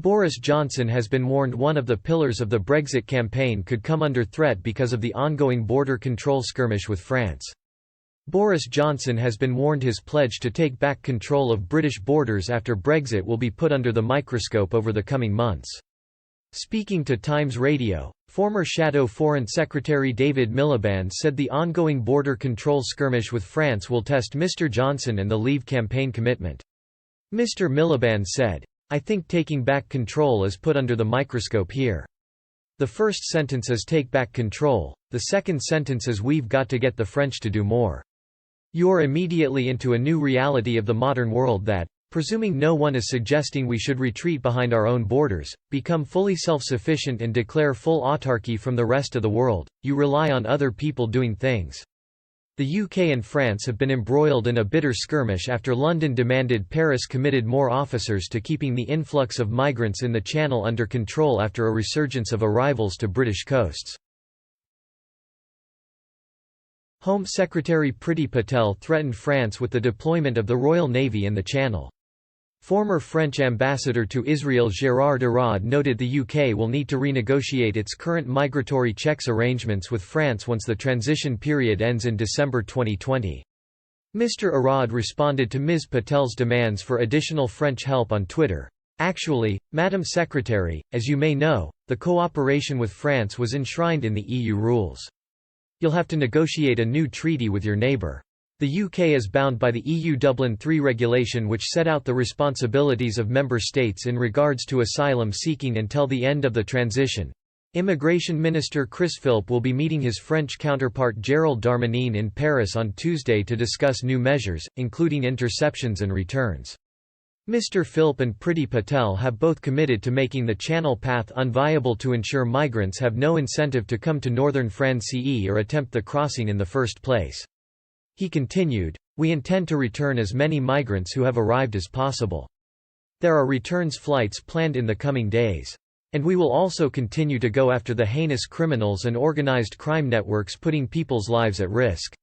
Boris Johnson has been warned one of the pillars of the Brexit campaign could come under threat because of the ongoing border control skirmish with France. Boris Johnson has been warned his pledge to take back control of British borders after Brexit will be put under the microscope over the coming months. Speaking to Times Radio, former Shadow Foreign Secretary David Miliband said the ongoing border control skirmish with France will test Mr. Johnson and the Leave campaign commitment. Mr. Miliband said, "I think taking back control is put under the microscope here. The first sentence is take back control, the second sentence is we've got to get the French to do more. You're immediately into a new reality of the modern world that, presuming no one is suggesting we should retreat behind our own borders, become fully self-sufficient and declare full autarky from the rest of the world, you rely on other people doing things." The UK and France have been embroiled in a bitter skirmish after London demanded Paris committed more officers to keeping the influx of migrants in the Channel under control after a resurgence of arrivals to British coasts. Home Secretary Priti Patel threatened France with the deployment of the Royal Navy in the Channel. Former French ambassador to Israel Gérard Araud noted the UK will need to renegotiate its current migratory checks arrangements with France once the transition period ends in December 2020. Mr. Araud responded to Ms. Patel's demands for additional French help on Twitter. "Actually, Madam Secretary, as you may know, the cooperation with France was enshrined in the EU rules. You'll have to negotiate a new treaty with your neighbour. The UK is bound by the EU Dublin III regulation which set out the responsibilities of member states in regards to asylum seeking until the end of the transition." Immigration Minister Chris Philp will be meeting his French counterpart Gérald Darmanin in Paris on Tuesday to discuss new measures, including interceptions and returns. Mr. Philp and Priti Patel have both committed to making the Channel path unviable to ensure migrants have no incentive to come to northern France or attempt the crossing in the first place. He continued, "We intend to return as many migrants who have arrived as possible. There are returns flights planned in the coming days. And we will also continue to go after the heinous criminals and organized crime networks putting people's lives at risk."